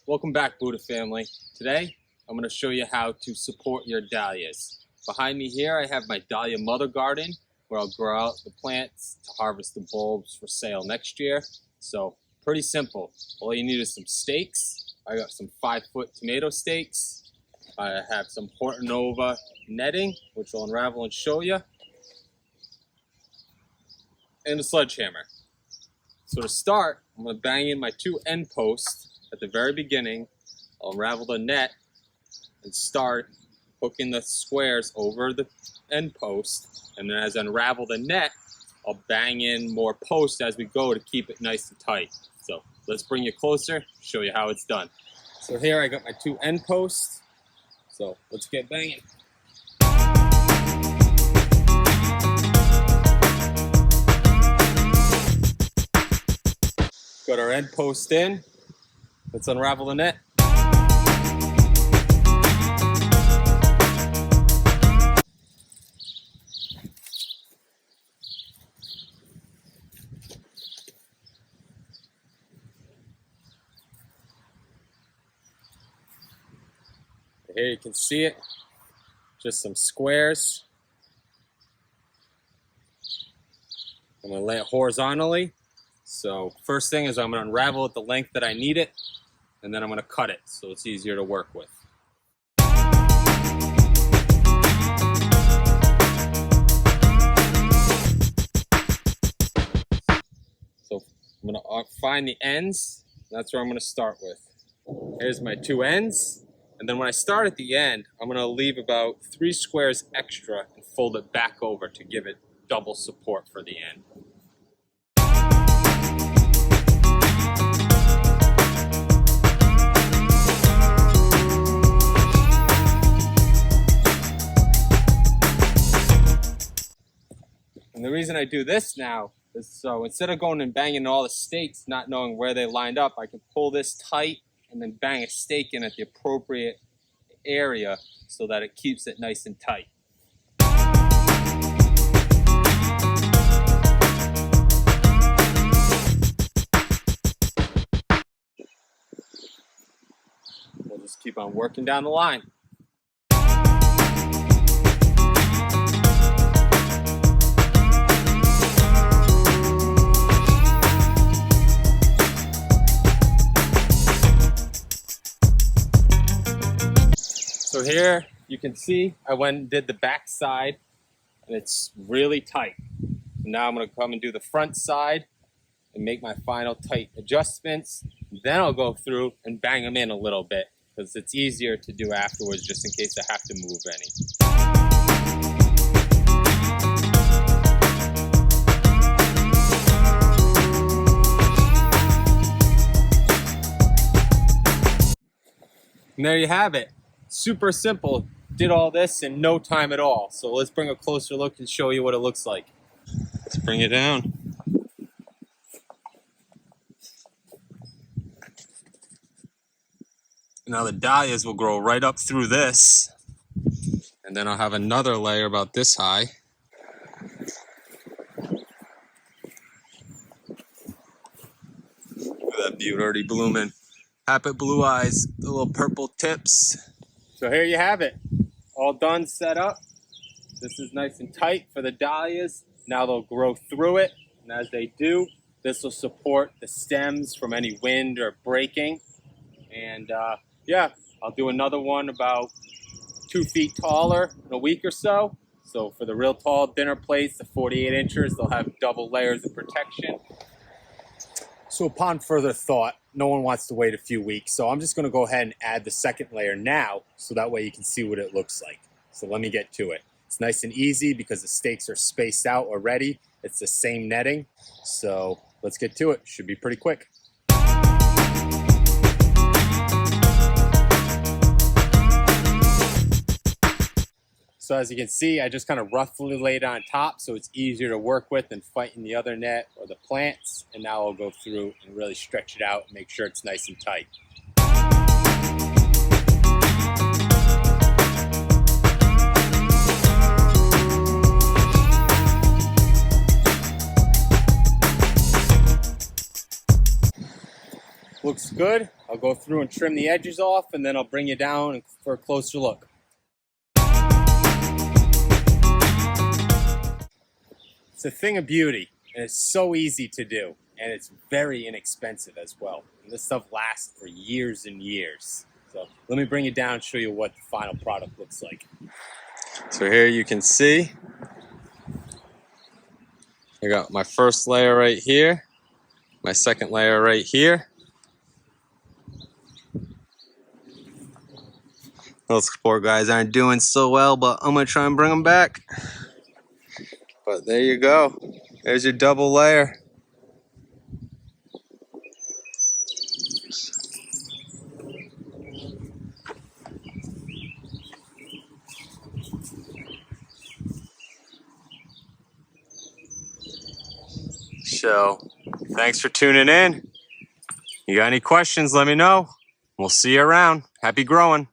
Welcome back, Buddha family. Today, I'm going to show you how to support your dahlias. Behind me here, I have my dahlia mother garden where I'll grow out the plants to harvest the bulbs for sale next year. So, pretty simple. All you need is some stakes. I got some 5-foot tomato stakes. I have some Hortonova netting, which I'll unravel and show you. And a sledgehammer. So to start, I'm going to bang in my 2 end posts. At the very beginning, I'll unravel the net and start hooking the squares over the end post. And then as I unravel the net, I'll bang in more posts as we go to keep it nice and tight. So let's bring you closer, show you how it's done. So here I got my 2 end posts. So let's get banging. Got our end post in. Let's unravel the net. Here you can see it, just some squares. I'm going to lay it horizontally. So first thing is I'm going to unravel it the length that I need it, and then I'm going to cut it so it's easier to work with. So I'm going to find the ends. That's where I'm going to start with. Here's my 2 ends. And then when I start at the end, I'm going to leave about 3 squares extra and fold it back over to give it double support for the end. And the reason I do this now is so instead of going and banging all the stakes, not knowing where they lined up, I can pull this tight and then bang a stake in at the appropriate area so that it keeps it nice and tight. We'll just keep on working down the line. So here you can see I went and did the back side and it's really tight. Now I'm going to come and do the front side and make my final tight adjustments. Then I'll go through and bang them in a little bit because it's easier to do afterwards just in case I have to move any. And there you have it. Super simple. Did all this in no time at all. So let's bring a closer look and show you what it looks like. Let's bring it down. Now the dahlias will grow right up through this. And then I'll have another layer about this high. Look at that beauty already blooming. Happy blue eyes, the little purple tips. So here you have it, all done, set up. This is nice and tight for the dahlias. Now they'll grow through it, and as they do, this will support the stems from any wind or breaking. And yeah, I'll do another one about 2 feet taller in a week or so. So for the real tall dinner plates, the 48 inches, they'll have double layers of protection. So upon further thought, no one wants to wait a few weeks, so I'm just going to go ahead and add the second layer now, so that way you can see what it looks like. So let me get to it. It's nice and easy because the stakes are spaced out already. It's the same netting, so let's get to it. Should be pretty quick. So as you can see, I just kind of roughly laid on top so it's easier to work with than fighting the other net or the plants. And now I'll go through and really stretch it out and make sure it's nice and tight. looks good. I'll go through and trim the edges off, and then I'll bring you down for a closer look. It's a thing of beauty, and it's so easy to do, and it's very inexpensive as well. And this stuff lasts for years and years. So let me bring you down and show you what the final product looks like. So here you can see, I got my first layer right here, my second layer right here. Those support guys aren't doing so well, but I'm gonna try and bring them back. But there you go. There's your double layer. So, thanks for tuning in. You got any questions, let me know. We'll see you around. Happy growing.